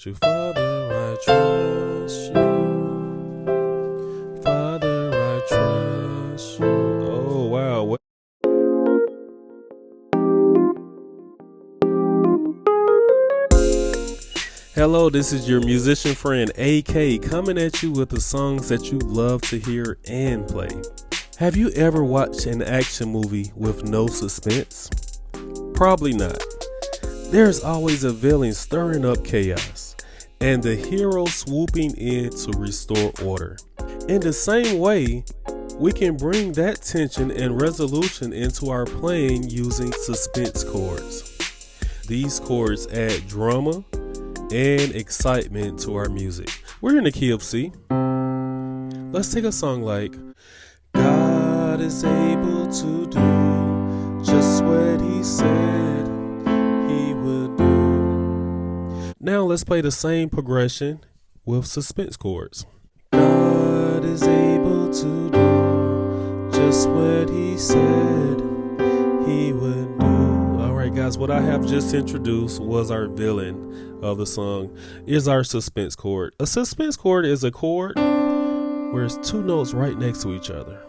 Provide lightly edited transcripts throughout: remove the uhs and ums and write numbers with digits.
You, Father, I trust you. Father, I trust you. Oh, wow. Hello, this is your musician friend AK coming at you with the songs that you love to hear and play. Have you ever watched an action movie with no suspense? Probably not. There's always a villain stirring up chaos and the hero swooping in to restore order. In the same way, we can bring that tension and resolution into our playing using suspense chords. These chords add drama and excitement to our music. We're in the key of C. Let's take a song like God is able to do just what he said he would do. Now let's play the same progression with suspense chords. God is able to do just what he said he would do. Alright guys, what I have just introduced was our villain of the song, is our suspense chord. A suspense chord is a chord where it's two notes right next to each other.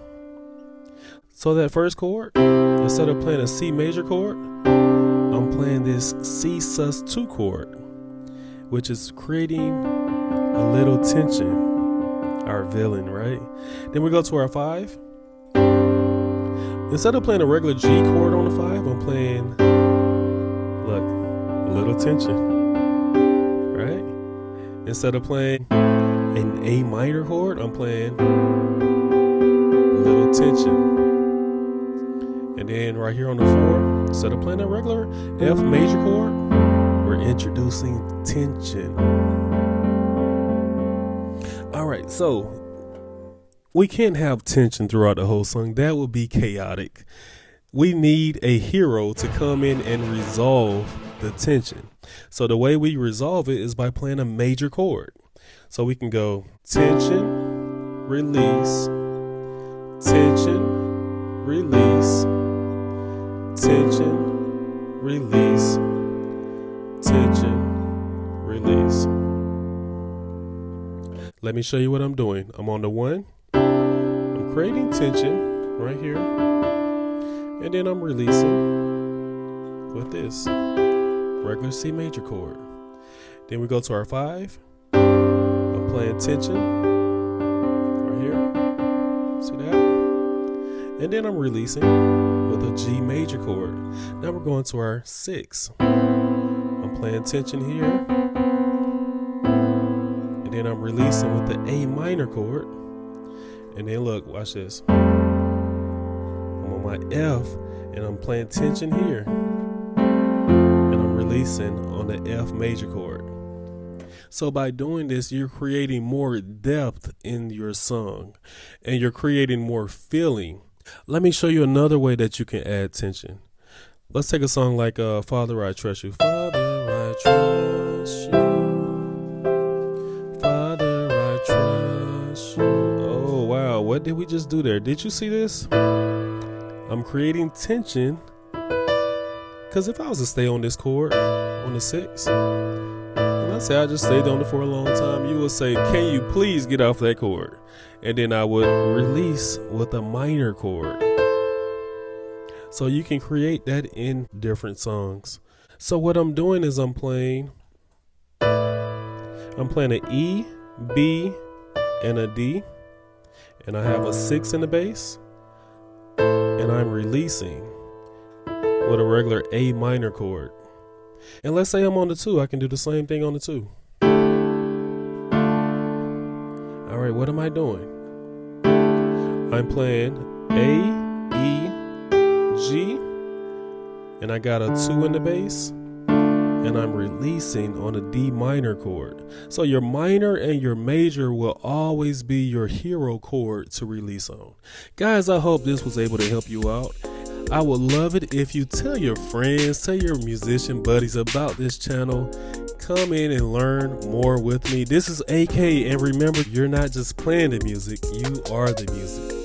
So that first chord, instead of playing a C major chord, I'm playing this C sus2 chord, which is creating a little tension, our villain, right? Then we go to our 5. Instead of playing a regular G chord on the 5, I'm playing, look, a little tension, right? Instead of playing an A minor chord, I'm playing a little tension. And then right here on the 4, instead of playing a regular F major chord, we're introducing tension. All right, so we can't have tension throughout the whole song. That would be chaotic. We need a hero to come in and resolve the tension. So the way we resolve it is by playing a major chord. So we can go tension, release, tension, release, tension, release, tension, release. Let me show you what I'm doing. I'm on the 1. I'm creating tension right here. And then I'm releasing with this regular C major chord. Then we go to our 5. I'm playing tension right here. See that? And then I'm releasing with a G major chord. Now we're going to our 6. I'm playing tension here. And then I'm releasing with the A minor chord. And then look, watch this. I'm on my F and I'm playing tension here. And I'm releasing on the F major chord. So by doing this, you're creating more depth in your song and you're creating more feeling. Let me show you another way that you can add tension. Let's take a song like Father, I Trust You. Father, I trust you. Father, I trust you. Oh, wow. What did we just do there? Did you see this? I'm creating tension. Because if I was to stay on this chord, on the 6, and let's say I just stayed on it for a long time, you would say, can you please get off that chord? And then I would release with a minor chord. So you can create that in different songs. So what I'm doing is I'm playing an E, B, and a D. And I have a 6 in the bass. And I'm releasing with a regular A minor chord. And let's say I'm on the 2, I can do the same thing on the 2. All right, what am I doing? I'm playing A, E, G, and I got a 2 in the bass, and I'm releasing on a D minor chord. So your minor and your major will always be your hero chord to release on. Guys, I hope this was able to help you out. I would love it if you tell your friends, tell your musician buddies about this channel. Come in and learn more with me. This is AK, and remember, you're not just playing the music, you are the music.